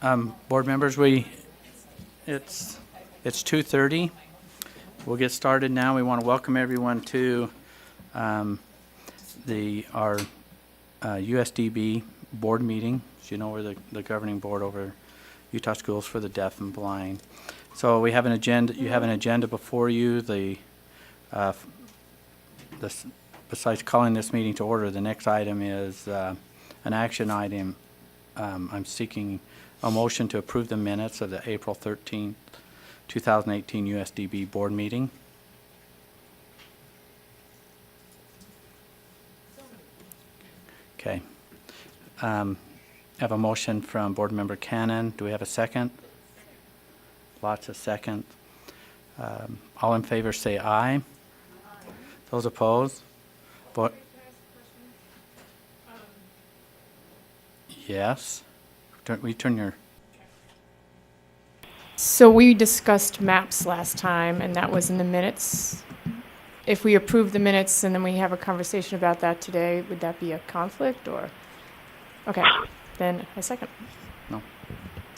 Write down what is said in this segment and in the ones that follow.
Board members, it's 2:30. We'll get started now. We want to welcome everyone to our USDB board meeting. As you know, we're the governing board over Utah Schools for the Deaf and Blind. So we have an agenda. You have an agenda before you. Besides calling this meeting to order, the next item is an action item. I'm seeking a motion to approve the minutes of the April 13th, 2018 USDB board meeting. Okay. I have a motion from Board Member Cannon. Do we have a second? Lots of seconds. All in favor say aye. Aye. Those opposed? Yes. Turn your... So we discussed maps last time, and that was in the minutes. If we approve the minutes and then we have a conversation about that today, would that be a conflict or? Okay, then a second. No.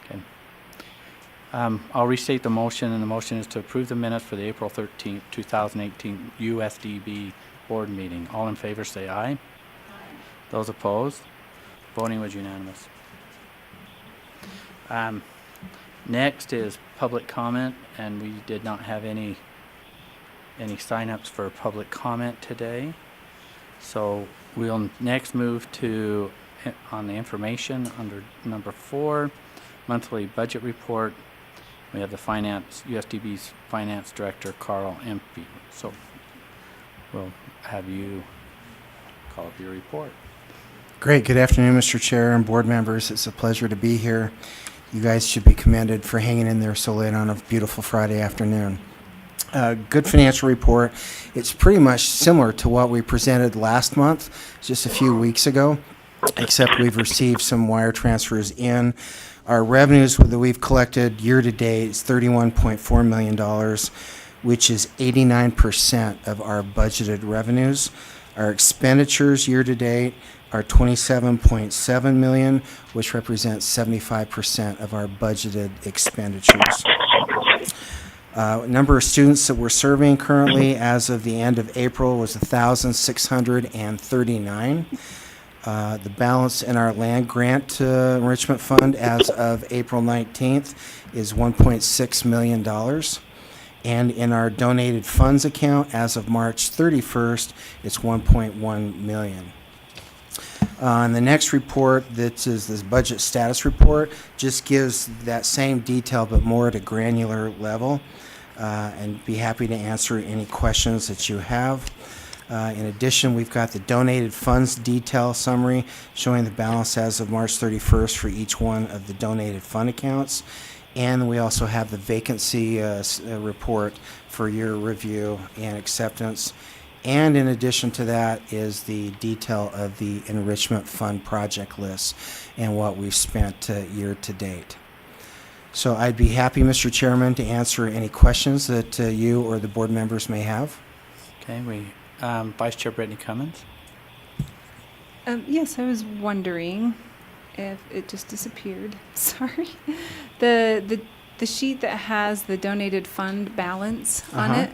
Okay. I'll restate the motion, and the motion is to approve the minutes for the April 13th, 2018 USDB board meeting. All in favor say aye. Aye. Those opposed? Voting was unanimous. Next is public comment, and we did not have any sign-ups for public comment today. So we'll next move to on the information under number 4, monthly budget report. We have the USDB's finance director, Carl Empey. So we'll have you call up your report. Great. Good afternoon, Mr. Chair and board members. It's a pleasure to be here. You guys should be commended for hanging in there so late on a beautiful Friday afternoon. Good financial report. It's pretty much similar to what we presented last month, just a few weeks ago, except we've received some wire transfers in. Our revenues that we've collected year to date is $31.4 million, which is 89% of our budgeted revenues. Our expenditures year to date are $27.7 million, which represents 75% of our budgeted expenditures. Number of students that we're serving currently as of the end of April was 1,639. The balance in our land grant enrichment fund as of April 19th is $1.6 million. And in our donated funds account as of March 31st, it's $1.1 million. And the next report, that is this budget status report, just gives that same detail but more at a granular level, and be happy to answer any questions that you have. In addition, we've got the donated funds detail summary showing the balance as of March 31st for each one of the donated fund accounts. And we also have the vacancy report for your review and acceptance. And in addition to that is the detail of the enrichment fund project list and what we've spent year to date. So I'd be happy, Mr. Chairman, to answer any questions that you or the board members may have. Okay, Vice Chair Brittany Cummins. Yes, I was wondering if it just disappeared. Sorry. The sheet that has the donated fund balance on it.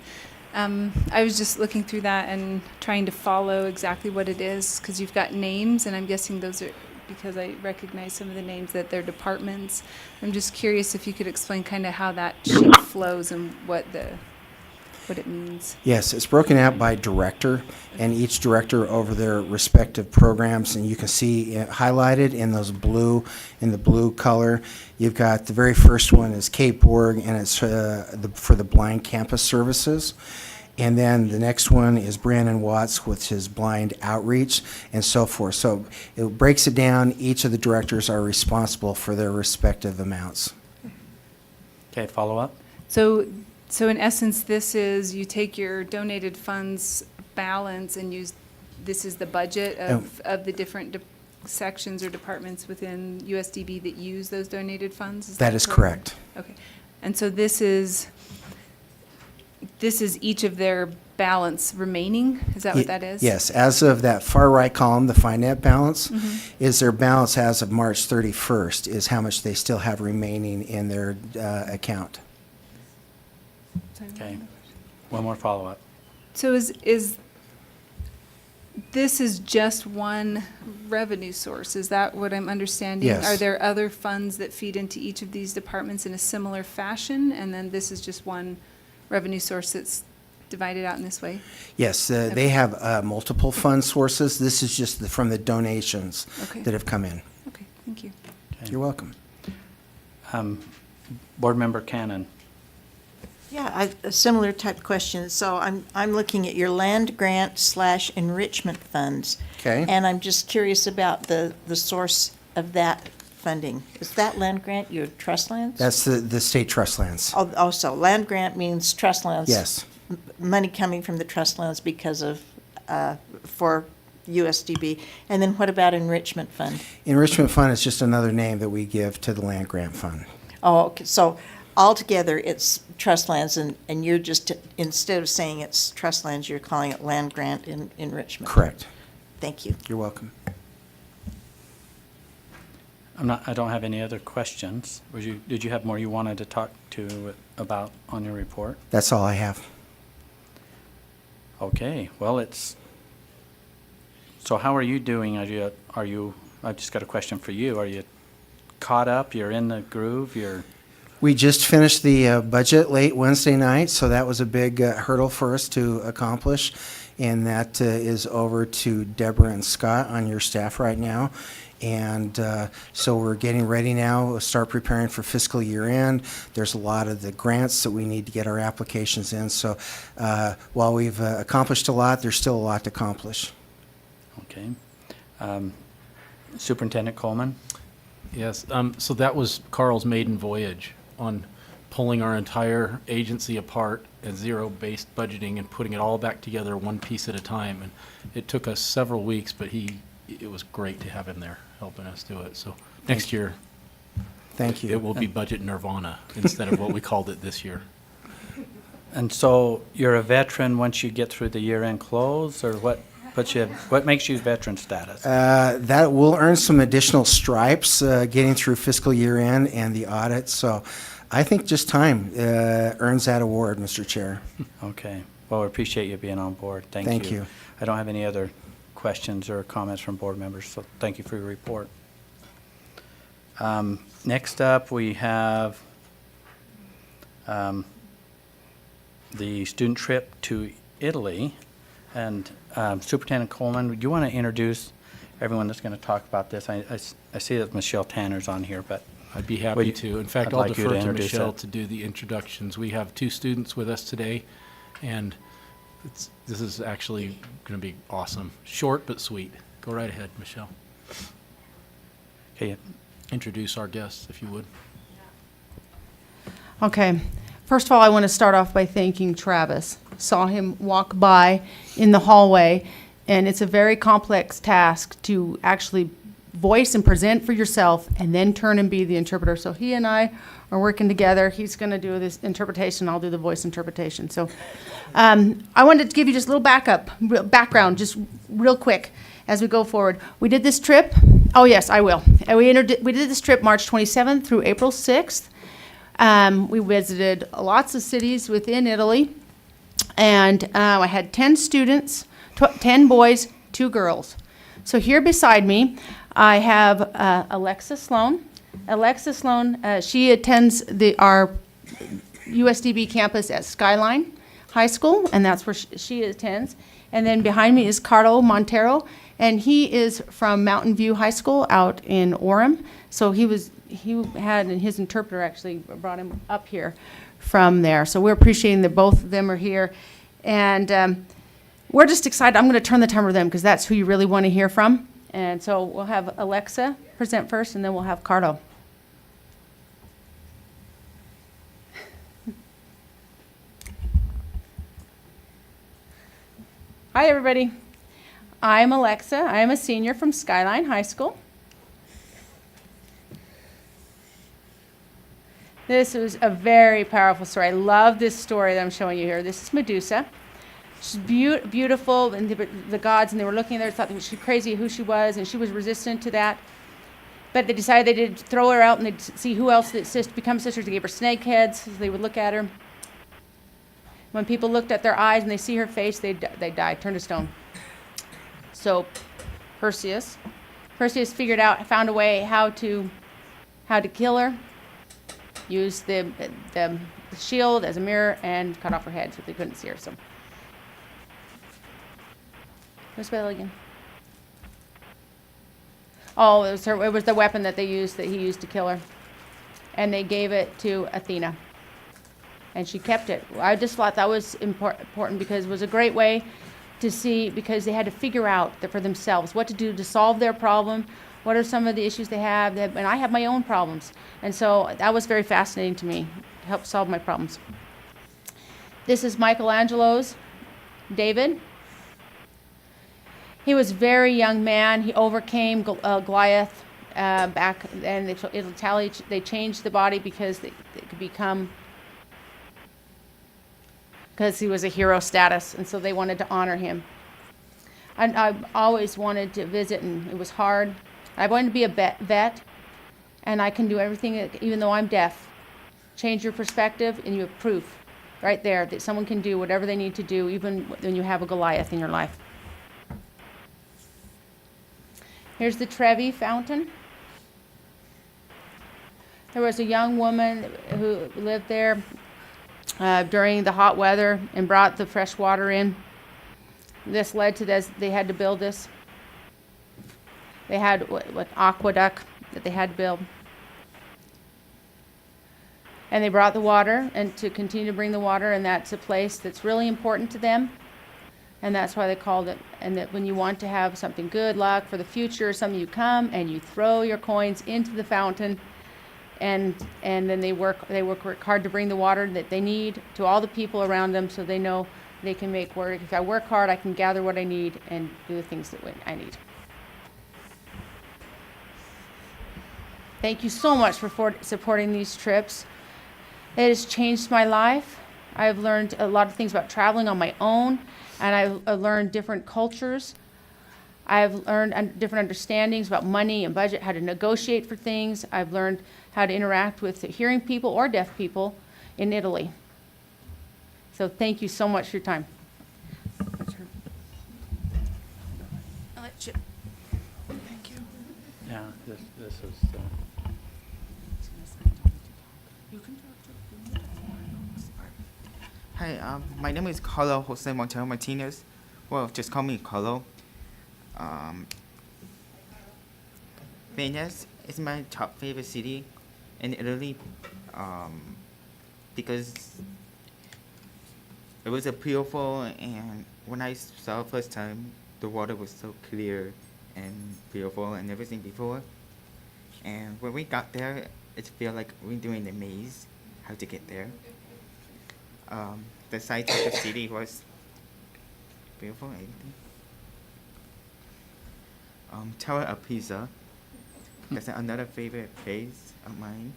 I was just looking through that and trying to follow exactly what it is, because you've got names, and I'm guessing those are, because I recognize some of the names, that they're departments. I'm just curious if you could explain kind of how that sheet flows and what it means. Yes, it's broken out by director, and each director over their respective programs, and you can see it highlighted in the blue color. You've got the very first one is Kate Borg, and it's for the blind campus services. And then the next one is Brandon Watts with his blind outreach and so forth. So it breaks it down. Each of the directors are responsible for their respective amounts. Okay, follow up. So in essence, this is, you take your donated funds balance and this is the budget of the different sections or departments within USDB that use those donated funds? That is correct. Okay. And so this is each of their balance remaining? Is that what that is? Yes, as of that far right column, the find net balance, is their balance as of March 31st, is how much they still have remaining in their account. Okay. One more follow-up. So is this is just one revenue source? Is that what I'm understanding? Yes. Are there other funds that feed into each of these departments in a similar fashion? And then this is just one revenue source that's divided out in this way? Yes, they have multiple fund sources. This is just from the donations Okay. that have come in. Okay, thank you. Okay. You're welcome. Board Member Cannon. Yeah, a similar type question. So I'm looking at your land grant / enrichment funds. Okay. And I'm just curious about the source of that funding. Is that land grant your trust lands? That's the state trust lands. Also, land grant means trust lands. Yes. Money coming from the trust lands because of, for USDB. And then what about enrichment fund? Enrichment fund is just another name that we give to the land grant fund. Oh, okay. So altogether, it's trust lands, and you're just, instead of saying it's trust lands, you're calling it land grant enrichment. Correct. Thank you. You're welcome. I don't have any other questions. Did you have more you wanted to talk about on your report? That's all I have. Okay, well, so how are you doing? I've just got a question for you. Are you caught up? You're in the groove? We just finished the budget late Wednesday night, so that was a big hurdle for us to accomplish. And that is over to Deborah and Scott on your staff right now. And so we're getting ready now. We'll start preparing for fiscal year end. There's a lot of the grants that we need to get our applications in. So while we've accomplished a lot, there's still a lot to accomplish. Okay. Superintendent Coleman? Yes, so that was Carl's maiden voyage on pulling our entire agency apart at zero-based budgeting and putting it all back together one piece at a time. And it took us several weeks, but it was great to have him there helping us do it. So next year, Thank you. it will be budget nirvana instead of what we called it this year. And so you're a veteran once you get through the year-end close, or what makes you veteran status? That will earn some additional stripes getting through fiscal year end and the audit. So I think just time earns that award, Mr. Chair. Okay. Well, we appreciate you being on board. Thank you. Thank you. I don't have any other questions or comments from board members, so thank you for your report. Next up, we have the student trip to Italy. And Superintendent Coleman, do you want to introduce everyone that's going to talk about this? I see that Michelle Tanner's on here, but I'd be happy to. In fact, I'd I'll like you defer to to introduce Michelle it. to do the introductions. We have 2 students with us today, and this is actually going to be awesome. Short but sweet. Go right ahead, Michelle. okay, Introduce our guests, if you would. Okay. First of all, I want to start off by thanking Travis. Saw him walk by in the hallway, and it's a very complex task to actually voice and present for yourself and then turn and be the interpreter. So he and I are working together. He's going to do this interpretation. I'll do the voice interpretation. So I wanted to give you just a little background, just real quick as we go forward. We did this trip. Oh, yes, I will. We did this trip March 27th through April 6th. We visited lots of cities within Italy, and I had 10 students, 10 boys, 2 girls. So here beside me, I have Alexa Sloan. Alexa Sloan, she attends our USDB campus at Skyline High School, and that's where she attends. And then behind me is Carlo Montero, and he is from Mountain View High School out in Orem. So he had, and his interpreter actually brought him up here from there. So we're appreciating that both of them are here. And we're just excited. I'm going to turn the timer to them because that's who you really want to hear from. And so we'll have Alexa present first, and then we'll have Carlo. Hi, everybody. I'm Alexa. I am a senior from Skyline High School. This is a very powerful story. I love this story that I'm showing you here. This is Medusa. She's beautiful, and the gods, and they were looking at her, thought she was crazy who she was, and she was resistant to that. But they decided they did throw her out, and they'd see who else that become sisters. They gave her snake heads, so they would look at her. When people looked at their eyes and they see her face, they die, turn to stone. So Perseus found a way how to kill her. Used the shield as a mirror and cut off her head so they couldn't see her. So, who's spell again? Oh, it was the weapon that he used to kill her, and they gave it to Athena, and she kept it. I just thought that was important because it was a great way to see, because they had to figure out for themselves what to do to solve their problem. What are some of the issues they have? And I have my own problems. And so that was very fascinating to me, to help solve my problems. This is Michelangelo's David. He was a very young man. He overcame Goliath back, and they changed the body because they could become, because he was a hero status, and so they wanted to honor him. And I always wanted to visit, and it was hard. I wanted to be a vet, and I can do everything, even though I'm deaf. Change your perspective, and you have proof right there that someone can do whatever they need to do, even when you have a Goliath in your life. Here's the Trevi Fountain. There was a young woman who lived there during the hot weather and brought the fresh water in. This led to this, they had to build this. They had what aqueduct that they had to build. And they brought the water, and to continue to bring the water, and that's a place that's really important to them. And that's why they called it. And that when you want to have something good luck for the future, something, you come and you throw your coins into the fountain, and then they work hard to bring the water that they need to all the people around them, so they know they can make work. If I work hard, I can gather what I need and do the things that I need. Thank you so much for supporting these trips. It has changed my life. I've learned a lot of things about traveling on my own, and I've learned different cultures. I've learned different understandings about money and budget, how to negotiate for things. I've learned how to interact with hearing people or deaf people in Italy. So thank you so much for your time. I'll let you. Thank you. Yeah, this is, Hi, my name is Carlo Jose Montero Martinez. Well, just call me Carlo. Venice is my top favorite city in Italy because it was a beautiful, and when I saw it first time, the water was so clear and beautiful and everything before. And when we got there, it felt like we're doing the maze, how to get there. The sight of the city was beautiful. Everything. Tower of Pisa. That's another favorite place of mine.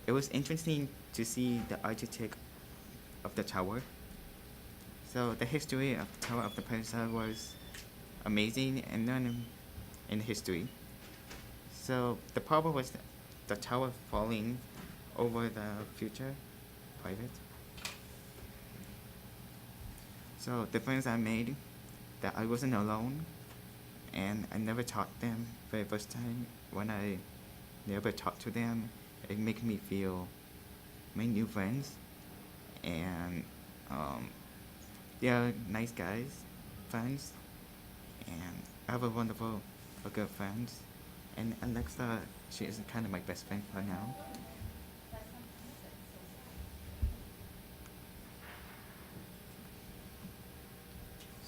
It was interesting to see the architect of the tower. So the history of the Tower of the Pisa was amazing and known in history. So the problem was the tower falling over the future private. So the friends I made, that I wasn't alone, and I never taught them for the first time. When I never talked to them, it made me feel my new friends, and they are nice guys, friends, and I have a wonderful, good friends. And Alexa, she is kind of my best friend for now.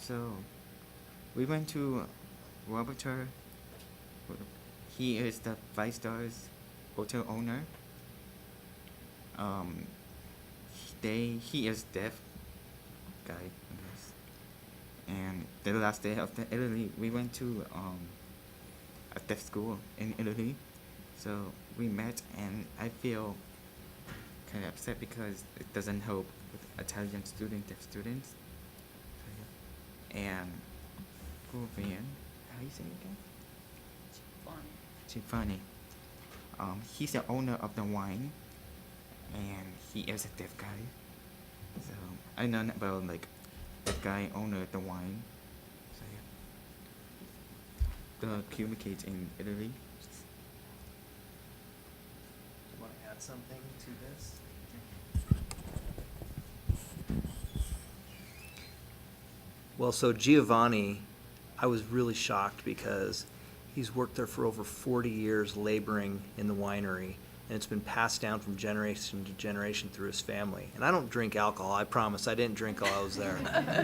So, we went to Roberter. He is the 5 stars hotel owner. He is deaf guy, I guess. And the last day of Italy, we went to a deaf school in Italy. So we met, and I feel kind of upset because it doesn't help with Italian students, deaf students. So, yeah. And Vivian, how you say it again? Chifani. He's the owner of the wine, and he is a deaf guy. So I know about like the guy owner of the wine. So yeah. The communicates in Italy. You want to add something to this? Well, so Giovanni, I was really shocked because he's worked there for over 40 years laboring in the winery, and it's been passed down from generation to generation through his family. And I don't drink alcohol, I promise. I didn't drink while I was there.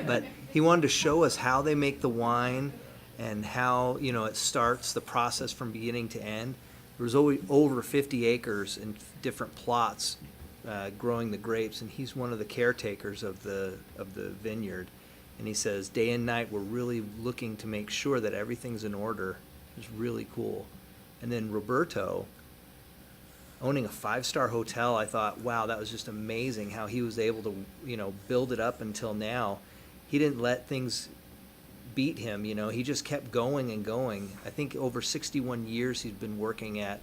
But he wanted to show us how they make the wine and how, you know, it starts the process from beginning to end. There was always over 50 acres in different plots growing the grapes, and he's one of the caretakers of the vineyard. And he says, day and night, we're really looking to make sure that everything's in order. It's really cool. And then Roberto, owning a 5-star hotel, I thought, wow, that was just amazing how he was able to, you know, build it up until now. He didn't let things beat him, you know, he just kept going and going. I think over 61 years he's been working at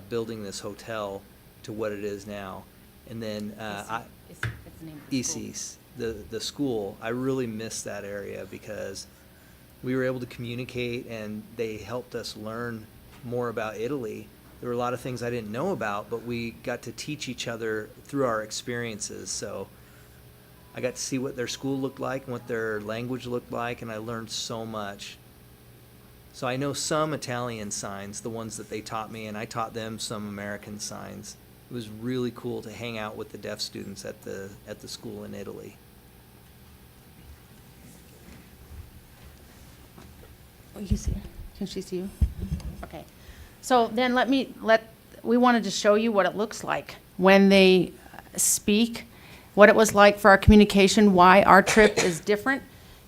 building this hotel to what it is now. And then ISIS, the school, I really miss that area because we were able to communicate and they helped us learn more about Italy. There were a lot of things I didn't know about, but we got to teach each other through our experiences. So I got to see what their school looked like and what their language looked like, and I learned so much. So I know some Italian signs, the ones that they taught me, and I taught them some American signs. It was really cool to hang out with the deaf students at the school in Italy. Oh, you see her? Can she see you? Okay. So then we wanted to show you what it looks like when they speak, what it was like for our communication, why our trip is different.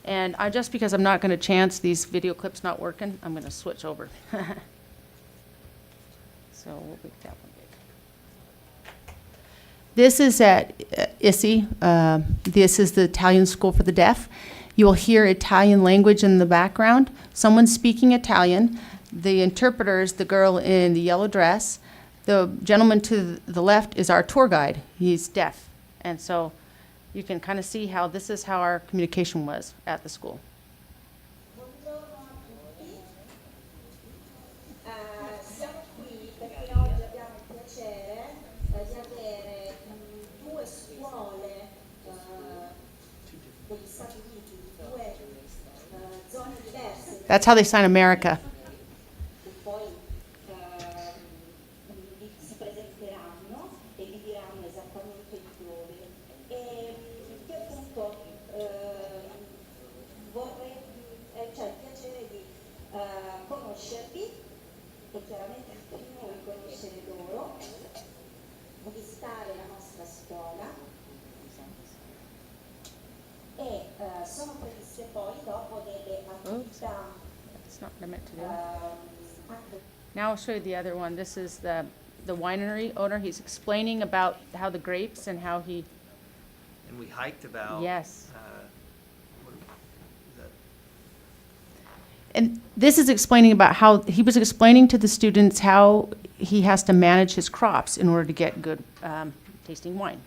And just because I'm not going to chance these video clips not working, I'm going to switch over. So we'll make that one big. This is at ISI. This is the Italian School for the Deaf. You will hear Italian language in the background. Someone's speaking Italian. The interpreter is the girl in the yellow dress. The gentleman to the left is our tour guide. He's deaf. And so you can kind of see how this is how our communication was at the school. Buongiorno a tutti. Siamo qui perché oggi abbiamo il piacere di avere due scuole degli Stati Uniti, due zone diverse. That's how they sign America. Che poi si presenteranno e vi diranno esattamente il dove. E io appunto vorrei, cioè il piacere di conoscervi e chiaramente anche noi conoscere loro, visitare la nostra scuola e sono previste poi dopo delle attività. That's not what I meant to do. Now I'll show you the other one. This is the winery owner. He's explaining about how the grapes and how he, And we hiked about. yes. What is that? And this is explaining about how, he was explaining to the students how he has to manage his crops in order to get good tasting wine.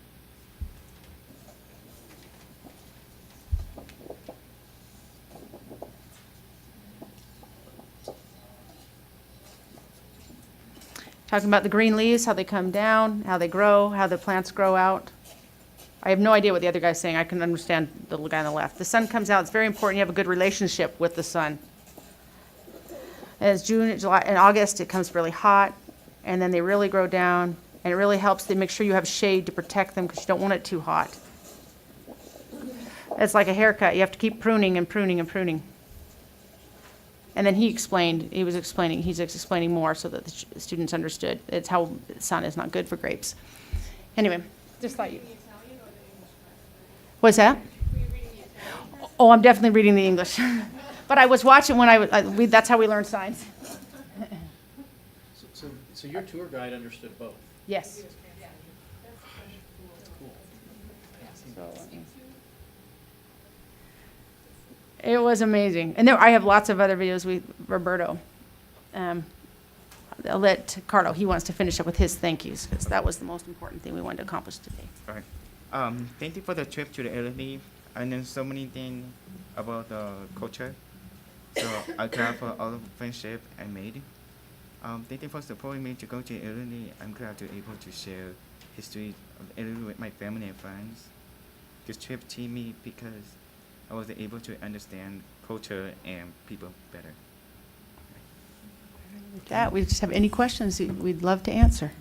Talking about the green leaves, how they come down, how they grow, how the plants grow out. I have no idea what the other guy's saying. I can understand the little guy on the left. The sun comes out. It's very important you have a good relationship with the sun. As June, July, and August, it comes really hot, and then they really grow down, and it really helps to make sure you have shade to protect them because you don't want it too hot. It's like a haircut. You have to keep pruning and pruning and pruning. And then he's explaining more so that the students understood. It's how the sun is not good for grapes. Anyway, just thought you. What's that? Oh, I'm definitely reading the English. But I was watching when that's how we learn signs. So your tour guide understood both? Yes. It was amazing. And I have lots of other videos with Roberto. I'll let Carlo, he wants to finish up with his thank yous, because that was the most important thing we wanted to accomplish today. All right. Thank you for the trip to the Italy. I learned so many things about the culture. So I'm glad for all the friendship I made. Thank you for supporting me to go to Italy. I'm glad to be able to share history of Italy with my family and friends. This trip taught me because I was able to understand culture and people better. With that, we just have any questions we'd love to answer.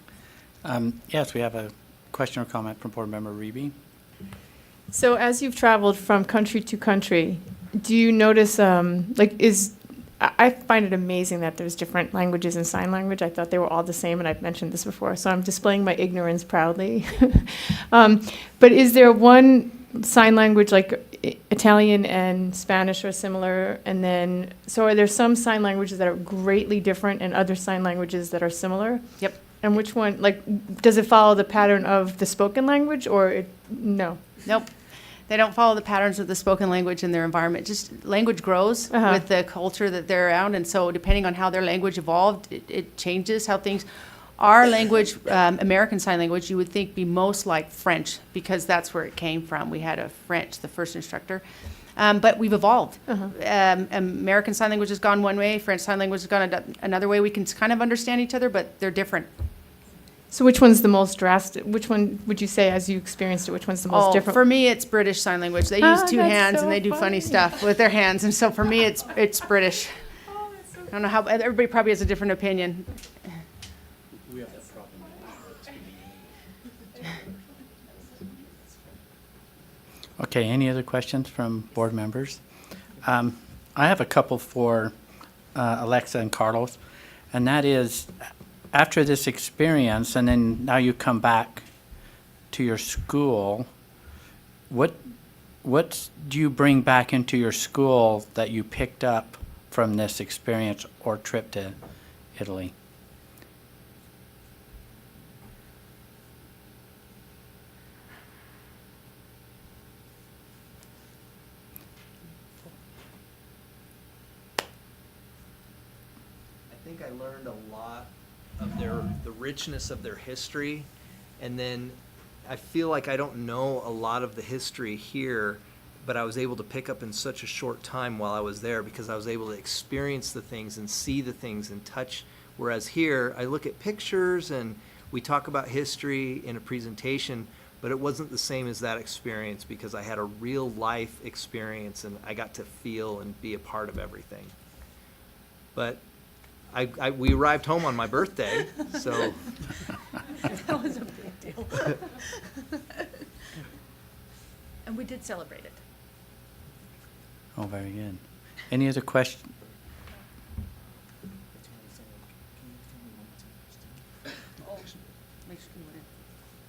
Yes, we have a question or comment from Board Member Reby. So as you've traveled from country to country, do you notice, I find it amazing that there's different languages in sign language. I thought they were all the same, and I've mentioned this before, so I'm displaying my ignorance proudly. But is there one sign language, like Italian and Spanish are similar, and then, so are there some sign languages that are greatly different and other sign languages that are similar? Yep. And which one, does it follow the pattern of the spoken language, or no? Nope. They don't follow the patterns of the spoken language in their environment. Just language grows with the culture that they're around, and so depending on how their language evolved, it changes how things. Our language, American Sign Language, you would think be most like French, because that's where it came from. We had a French, the first instructor, but we've evolved. American Sign Language has gone one way, French Sign Language has gone another way. We can kind of understand each other, but they're different. So which one's the most drastic? Which one would you say, as you experienced it, which one's the most different? For me, it's British Sign Language. They use two that's hands so and they do funny stuff with their hands, and so for me, it's British. I don't know how, everybody probably has a different opinion. We have that problem. Okay, any other questions from board members? I have a couple for Alexa and Carlos, and that is, after this experience, and then now you come back to your school, what do you bring back into your school that you picked up from this experience or trip to Italy? I think I learned a lot of the richness of their history, and then I feel like I don't know a lot of the history here, but I was able to pick up in such a short time while I was there, because I was able to experience the things and see the things and touch, whereas here I look at pictures and we talk about history in a presentation, but it wasn't the same as that experience, because I had a real life experience and I got to feel and be a part of everything. But we arrived home on my birthday, so. That was a big deal. And we did celebrate it. Oh, very good. Any other questions?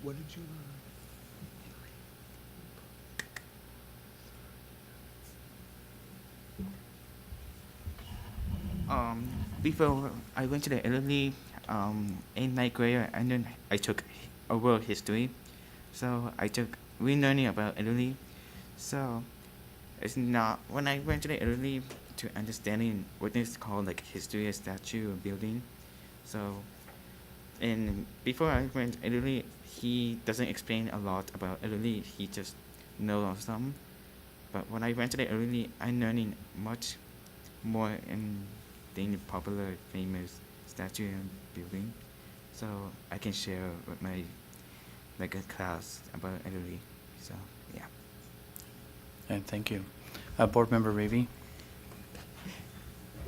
What did you Before I went to the Italy, in ninth grade, I took a world history. So I took relearning about Italy. So it's not, when I went to the Italy, to understanding what is called like history, a statue, a building. So, and before I went to Italy, he doesn't explain a lot about Italy. He just knows some. But when I went to the Italy, I'm learning much more in the popular, famous statue and building. So I can share with my like a class about Italy. So yeah. And thank you. Board Member Reby?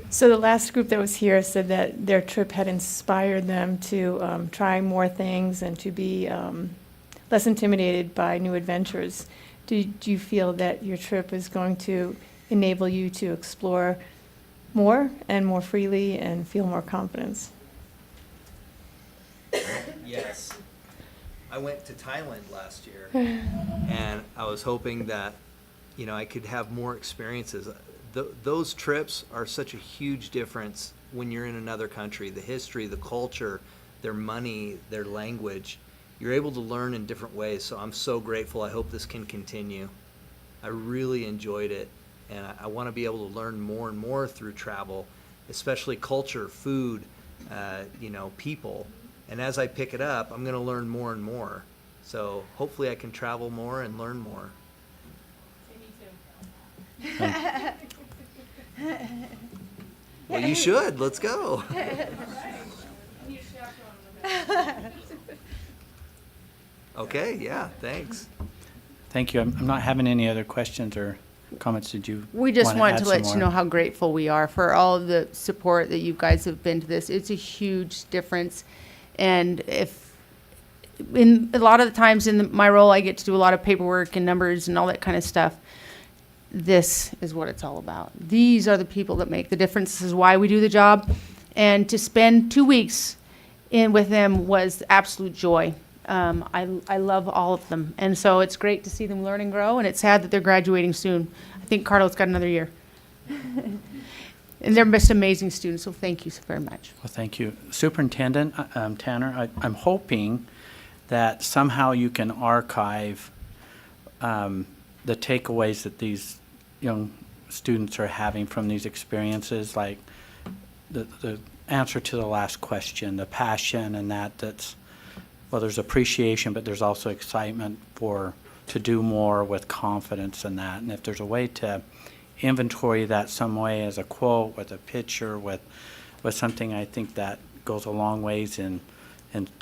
So the last group that was here said that their trip had inspired them to try more things and to be less intimidated by new adventures. Do you feel that your trip is going to enable you to explore more and more freely and feel more confidence? Yes. I went to Thailand last year, and I was hoping that, I could have more experiences. Those trips are such a huge difference when you're in another country. The history, the culture, their money, their language. you're able to learn in different ways. So I'm so grateful. I hope this can continue. I really enjoyed it, and I want to be able to learn more and more through travel, especially culture, food, people. And as I pick it up, I'm going to learn more and more. So hopefully I can travel more and learn more. Well, you should. Let's go. Okay, yeah, thanks. Thank you. I'm not having any other questions or comments. Did you? We just wanna wanted add to some let you more? know how grateful we are for all of the support that you guys have been to this. It's a huge difference. And in a lot of the times in my role, I get to do a lot of paperwork and numbers and all that kind of stuff. This is what it's all about. These are the people that make the difference. This is why we do the job. And to spend 2 weeks with them was absolute joy. I love all of them. And so it's great to see them learn and grow, and it's sad that they're graduating soon. I think Carlos got another year. And they're just amazing students, so thank you so very much. Well, thank you. Superintendent Tanner, I'm hoping that somehow you can archive the takeaways that these young students are having from these experiences, like the answer to the last question, the passion and that's, well, there's appreciation, but there's also excitement to do more with confidence in that. And if there's a way to inventory that some way as a quote, with a picture, with something, I think that goes a long ways in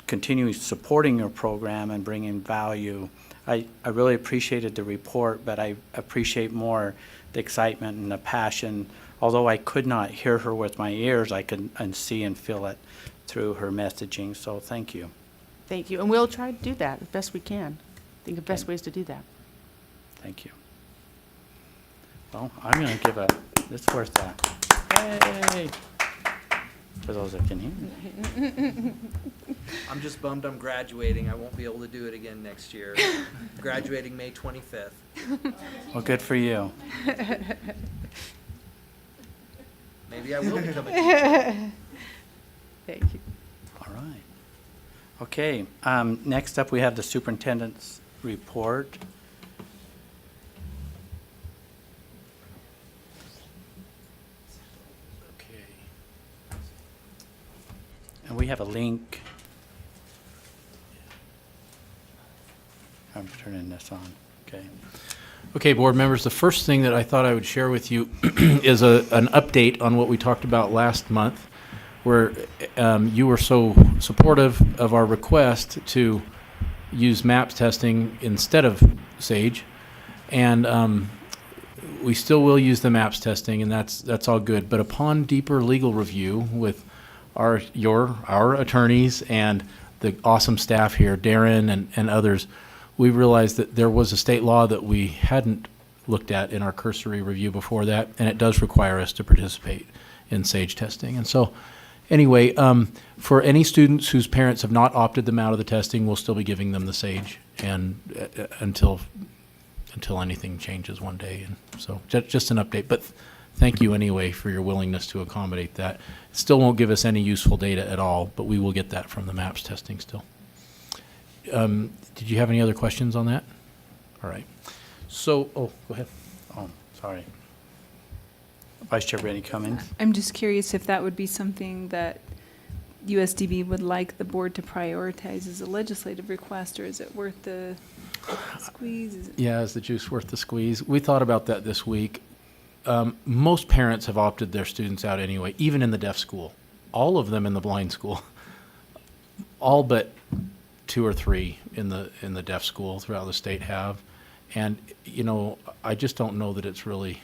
continuing supporting your program and bringing value. I really appreciated the report, but I appreciate more the excitement and the passion. Although I could not hear her with my ears, I could see and feel it through her messaging. So thank you. Thank you. And we'll try to do that as best we can. Think of best ways to do that. Thank you. Well, I'm going to give this worth a yay for those that can hear. I'm just bummed I'm graduating. I won't be able to do it again next year. Graduating May 25th. Well, good for you. Maybe I will become a teacher. Thank you. All right. Okay, next up we have the superintendent's report. Okay. And we have a link. I'm turning this on. Okay. Okay, board members, the first thing that I thought I would share with you is an update on what we talked about last month, where you were so supportive of our request to use MAPS testing instead of SAGE. And we still will use the MAPS testing, and that's all good. But upon deeper legal review with our attorneys and the awesome staff here, Darren and others, we realized that there was a state law that we hadn't looked at in our cursory review before that, and it does require us to participate in SAGE testing. And so anyway, for any students whose parents have not opted them out of the testing, we'll still be giving them the SAGE and until anything changes one day. And so just an update. But thank you anyway for your willingness to accommodate that. It still won't give us any useful data at all, but we will get that from the MAPS testing still. Did you have any other questions on that? All right. So, go ahead. Oh, sorry. Vice Chair Brittany Cummings. I'm just curious if that would be something that USDB would like the board to prioritize as a legislative request, or is it worth the squeeze? Is it Yeah, is the juice worth the squeeze? We thought about that this week. Most parents have opted their students out anyway, even in the deaf school. All of them in the blind school. All but 2 or 3 in the deaf school throughout the state have. And, I just don't know that it's really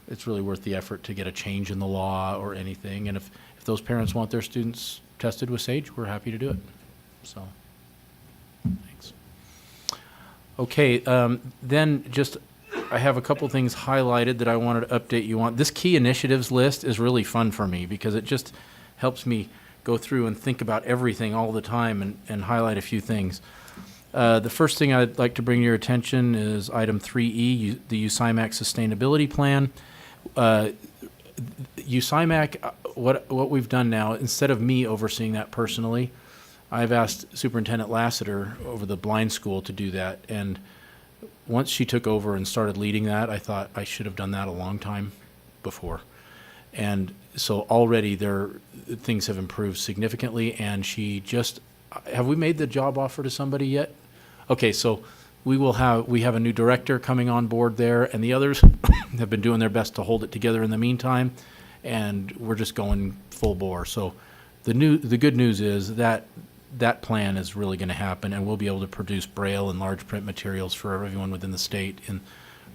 worth the effort to get a change in the law or anything. And if those parents want their students tested with SAGE, we're happy to do it. So, thanks. Okay, then I have a couple things highlighted that I wanted to update you on. This key initiatives list is really fun for me because it just helps me go through and think about everything all the time and highlight a few things. The first thing I'd like to bring to your attention is item 3E, the USIMAC Sustainability Plan. USIMAC, what we've done now, instead of me overseeing that personally, I've asked Superintendent Lassiter over the blind school to do that, and once she took over and started leading that, I thought I should have done that a long time before. And so already things have improved significantly, and have we made the job offer to somebody yet? Okay, so we have a new director coming on board there, and the others have been doing their best to hold it together in the meantime, and we're just going full bore. So the good news is that plan is really going to happen, and we'll be able to produce Braille and large print materials for everyone within the state. And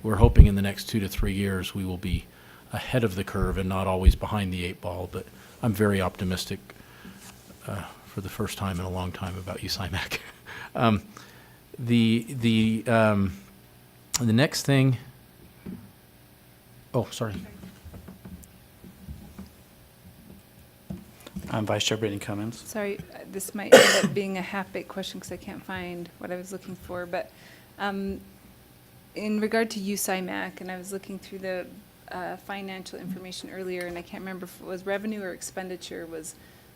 we're hoping in the next 2 to 3 years we will be ahead of the curve and not always behind the 8 ball. But I'm very optimistic for the first time in a long time about USIMAC. The next thing. Oh, sorry. Vice Chair Brittany Cummins. Sorry, this might end up being a half-baked question because I can't find what I was looking for, but in regard to USIMAC, and I was looking through the financial information earlier, and I can't remember if it was revenue or expenditure was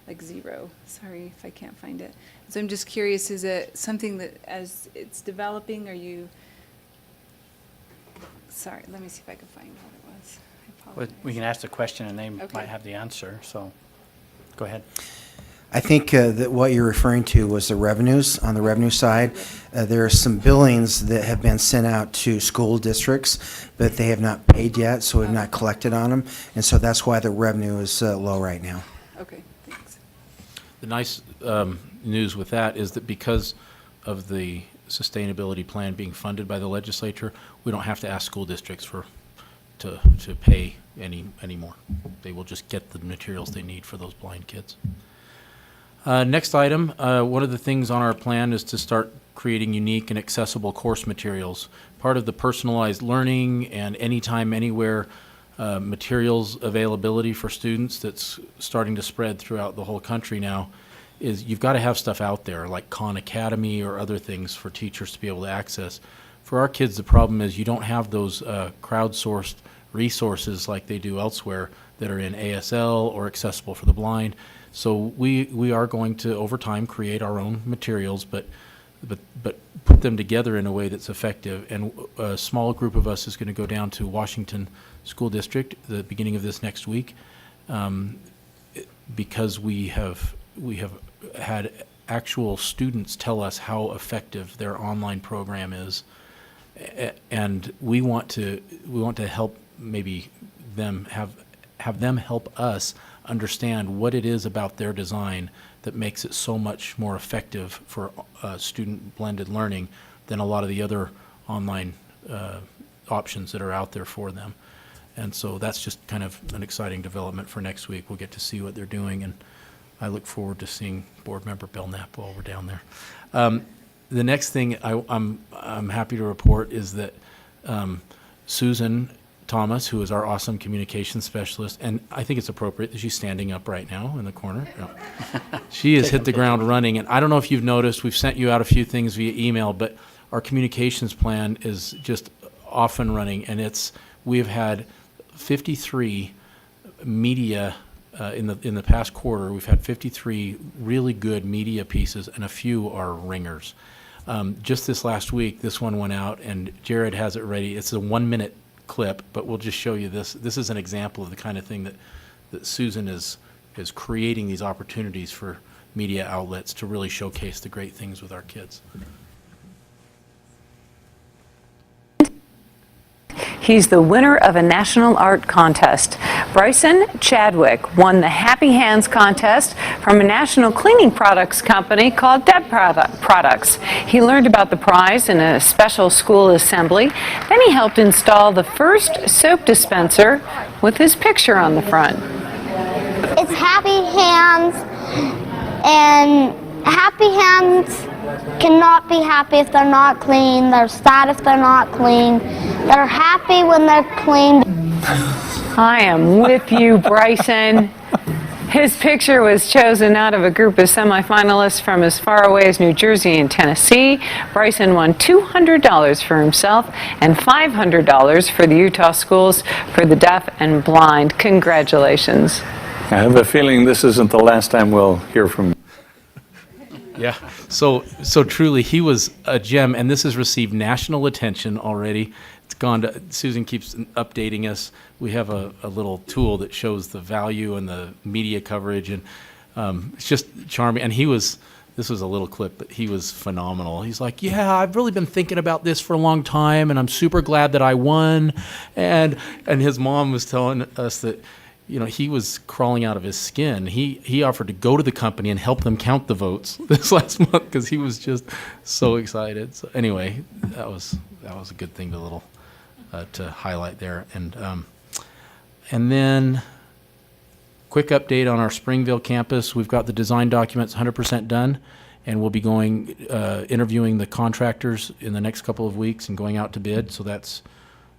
like 0. Sorry if I can't find it. So I'm just curious, is it something that as it's developing, are you, sorry, let me see if I can find what it was. I apologize. We can ask the question and they Okay. might have the answer, so go ahead. I think that what you're referring to was the revenues. On the revenue side, there are some billings that have been sent out to school districts, but they have not paid yet, so we've not collected on them. And so that's why the revenue is low right now. Okay, thanks. The nice news with that is that because of the sustainability plan being funded by the legislature, we don't have to ask school districts to pay anymore. They will just get the materials they need for those blind kids. Next item, one of the things on our plan is to start creating unique and accessible course materials. Part of the personalized learning and anytime, anywhere materials availability for students that's starting to spread throughout the whole country now is you've got to have stuff out there like Khan Academy or other things for teachers to be able to access. For our kids, the problem is you don't have those crowdsourced resources like they do elsewhere that are in ASL or accessible for the blind. So we are going to, over time, create our own materials, but put them together in a way that's effective. And a small group of us is going to go down to Washington School District the beginning of this next week, because we have had actual students tell us how effective their online program is, and we want to help maybe them have them help us understand what it is about their design that makes it so much more effective for student blended learning than a lot of the other online options that are out there for them. And so that's just kind of an exciting development for next week. We'll get to see what they're doing, and I look forward to seeing Board Member Belknap while we're down there. The next thing I'm happy to report is that Susan Thomas, who is our awesome communications specialist, and I think it's appropriate that she's standing up right now in the corner. No. She has hit the ground running, and I don't know if you've noticed, we've sent you out a few things via email, but our communications plan is just off and running, and we've had 53 media in the past quarter. We've had 53 really good media pieces, and a few are ringers. Just this last week, this one went out, and Jared has it ready. It's a 1-minute clip, but we'll just show you this. This is an example of the kind of thing that Susan is creating these opportunities for media outlets to really showcase the great things with our kids. He's the winner of a national art contest. Bryson Chadwick won the Happy Hands contest from a national cleaning products company called Deb Products. He learned about the prize in a special school assembly. Then he helped install the first soap dispenser with his picture on the front. It's Happy Hands, and Happy Hands cannot be happy if they're not clean. They're sad if they're not clean. They're happy when they're clean. I am with you, Bryson. His picture was chosen out of a group of semifinalists from as far away as New Jersey and Tennessee. Bryson won $200 for himself and $500 for the Utah Schools for the Deaf and Blind. Congratulations. I have a feeling this isn't the last time we'll hear from you. Yeah. So truly, he was a gem, and this has received national attention already. It's gone to, Susan keeps updating us. We have a little tool that shows the value and the media coverage, and it's just charming. And this was a little clip, but he was phenomenal. He's like, yeah, I've really been thinking about this for a long time, and I'm super glad that I won. And his mom was telling us that, you know, he was crawling out of his skin. He offered to go to the company and help them count the votes this last month because he was just so excited. So anyway, that was a good thing to highlight there. And then quick update on our Springville campus. We've got the design documents 100% done, and we'll be going interviewing the contractors in the next couple of weeks and going out to bid. So that's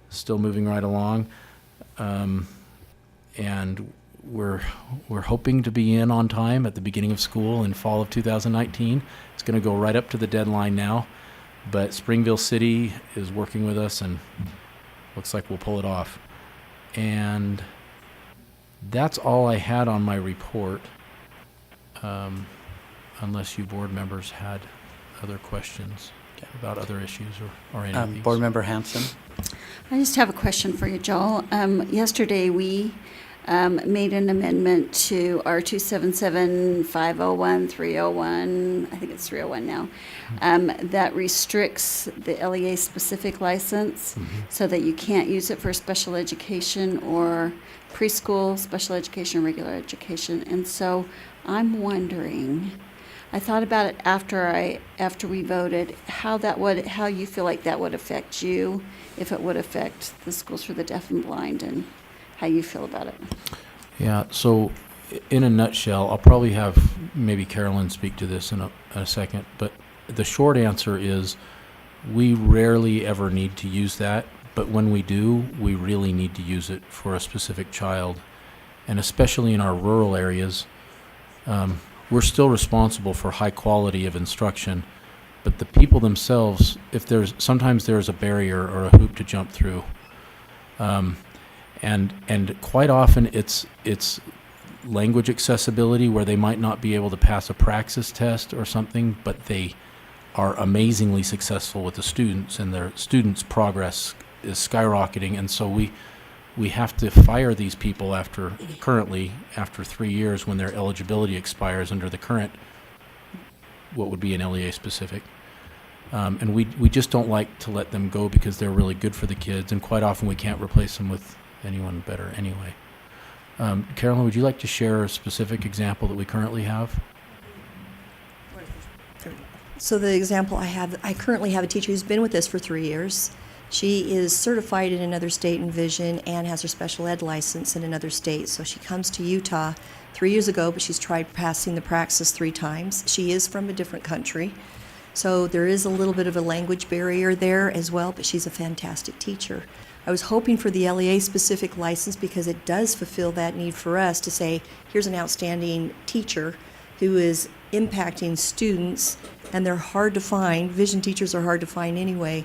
still moving right along. And we're hoping to be in on time at the beginning of school in fall of 2019. It's going to go right up to the deadline now, but Springville City is working with us, and looks like we'll pull it off. And that's all I had on my report, unless you board members had other questions about other issues or any of these. Board Member Hanson. I just have a question for you, Joel. Yesterday, we made an amendment to our 277, 501, 301, I think it's 301 now, that restricts the LEA-specific license so that you can't use it for special education or preschool, special education, regular education. And so I'm wondering, I thought about it after we voted, how you feel like that would affect you, if it would affect the schools for the deaf and blind, and how you feel about it. Yeah, so in a nutshell, I'll probably have maybe Carolyn speak to this in a second, but the short answer is we rarely ever need to use that, but when we do, we really need to use it for a specific child. And especially in our rural areas, we're still responsible for high quality of instruction, but the people themselves, sometimes there's a barrier or a hoop to jump through. And quite often it's language accessibility where they might not be able to pass a praxis test or something, but they are amazingly successful with the students, and their students' progress is skyrocketing. And so we have to fire these people after 3 years when their eligibility expires under the current, what would be an LEA specific. And we just don't like to let them go because they're really good for the kids, and quite often we can't replace them with anyone better anyway. Carolyn, would you like to share a specific example that we currently have? So the example I currently have a teacher who's been with us for 3 years. She is certified in another state in vision and has her special ed license in another state. So she comes to Utah 3 years ago, but she's tried passing the praxis 3 times. She is from a different country. So there is a little bit of a language barrier there as well, but she's a fantastic teacher. I was hoping for the LEA-specific license because it does fulfill that need for us to say, here's an outstanding teacher who is impacting students, and they're hard to find. Vision teachers are hard to find anyway,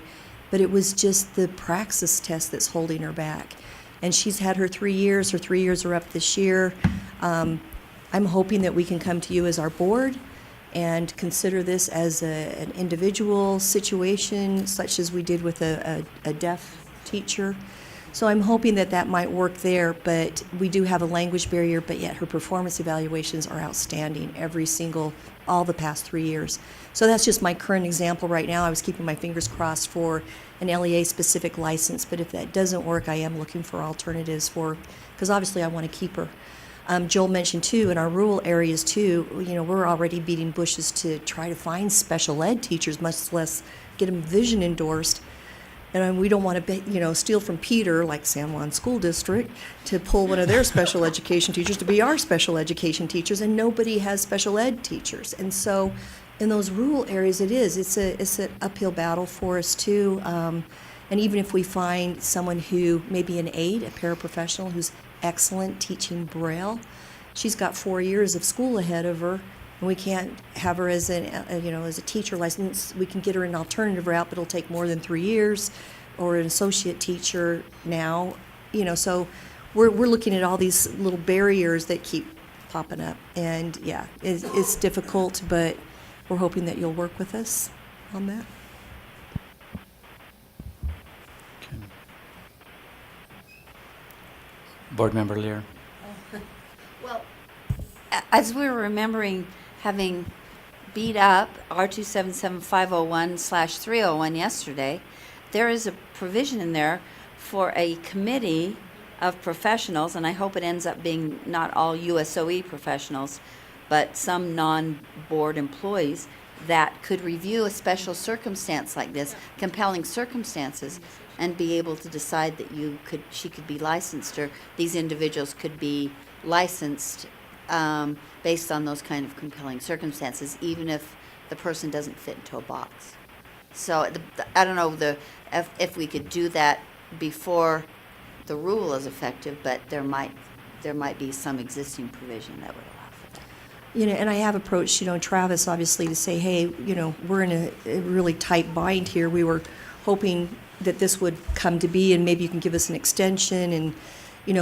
but it was just the praxis test that's holding her back. And she's had her 3 years. Her 3 years are up this year. I'm hoping that we can come to you as our board and consider this as an individual situation, such as we did with a deaf teacher. So I'm hoping that might work there, but we do have a language barrier, but yet her performance evaluations are outstanding all the past 3 years. So that's just my current example right now. I was keeping my fingers crossed for an LEA-specific license, but if that doesn't work, I am looking for alternatives because obviously I want to keep her. Joel mentioned too, in our rural areas too, we're already beating bushes to try to find special ed teachers, much less get them vision endorsed. And we don't want to, steal from Peter, like San Juan School District, to pull one of their special education teachers to be our special education teachers, and nobody has special ed teachers. And so in those rural areas, it's an uphill battle for us too. And even if we find someone who may be an aide, a paraprofessional who's excellent teaching Braille, she's got 4 years of school ahead of her, and we can't have her as a teacher license. We can get her an alternative route, but it'll take more than 3 years, or an associate teacher now. So we're looking at all these little barriers that keep popping up, and yeah, it's difficult, but we're hoping that you'll work with us on that. Board Member Lear. Well, as we were remembering having beat up R277501/301 yesterday, there is a provision in there for a committee of professionals, and I hope it ends up being not all USOE professionals, but some non-board employees that could review a special circumstance like this, compelling circumstances, and be able to decide that she could be licensed, or these individuals could be licensed based on those kind of compelling circumstances, even if the person doesn't fit into a box. So I don't know if we could do that before the rule is effective, but there might be some existing provision that would allow for that. And I have approached, Travis, obviously, to say, hey, we're in a really tight bind here. We were hoping that this would come to be, and maybe you can give us an extension, and,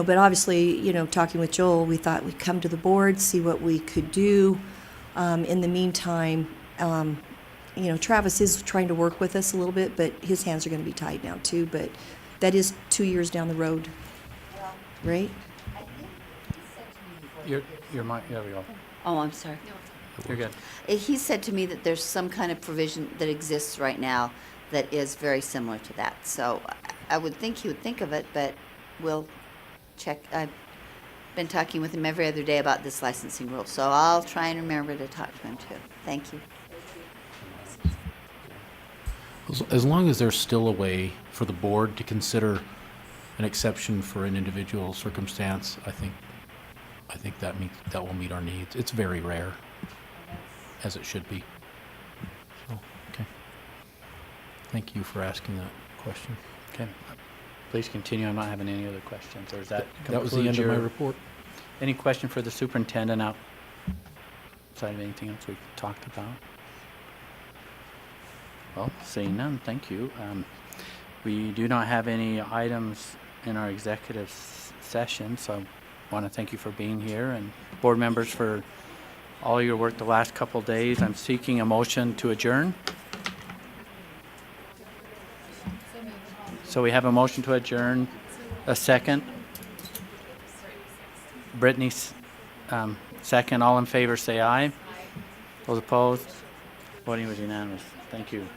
but obviously, talking with Joel, we thought we'd come to the board, see what we could do. In the meantime, Travis is trying to work with us a little bit, but his hands are going to be tied now too, but that is 2 years down the road, right? Your mic, there we go. Oh, I'm sorry. You're good. He said to me that there's some kind of provision that exists right now that is very similar to that. So I would think he would think of it, but we'll check. I've been talking with him every other day about this licensing rule, so I'll try and remember to talk to him too. Thank you. As long as there's still a way for the board to consider an exception for an individual circumstance, I think that will meet our needs. It's very rare, as it should be. So, okay. Thank you for asking that question. Okay. Please continue. I'm not having any other questions. Or is that That was the end of my report. Any question for the superintendent outside of anything else we've talked about? Well, seeing none, thank you. We do not have any items in our executive session, so I want to thank you for being here, and board members for all your work the last couple of days. I'm seeking a motion to adjourn. So we have a motion to adjourn. A second. Brittany's second. All in favor say aye. Those opposed? Voting was unanimous. Thank you.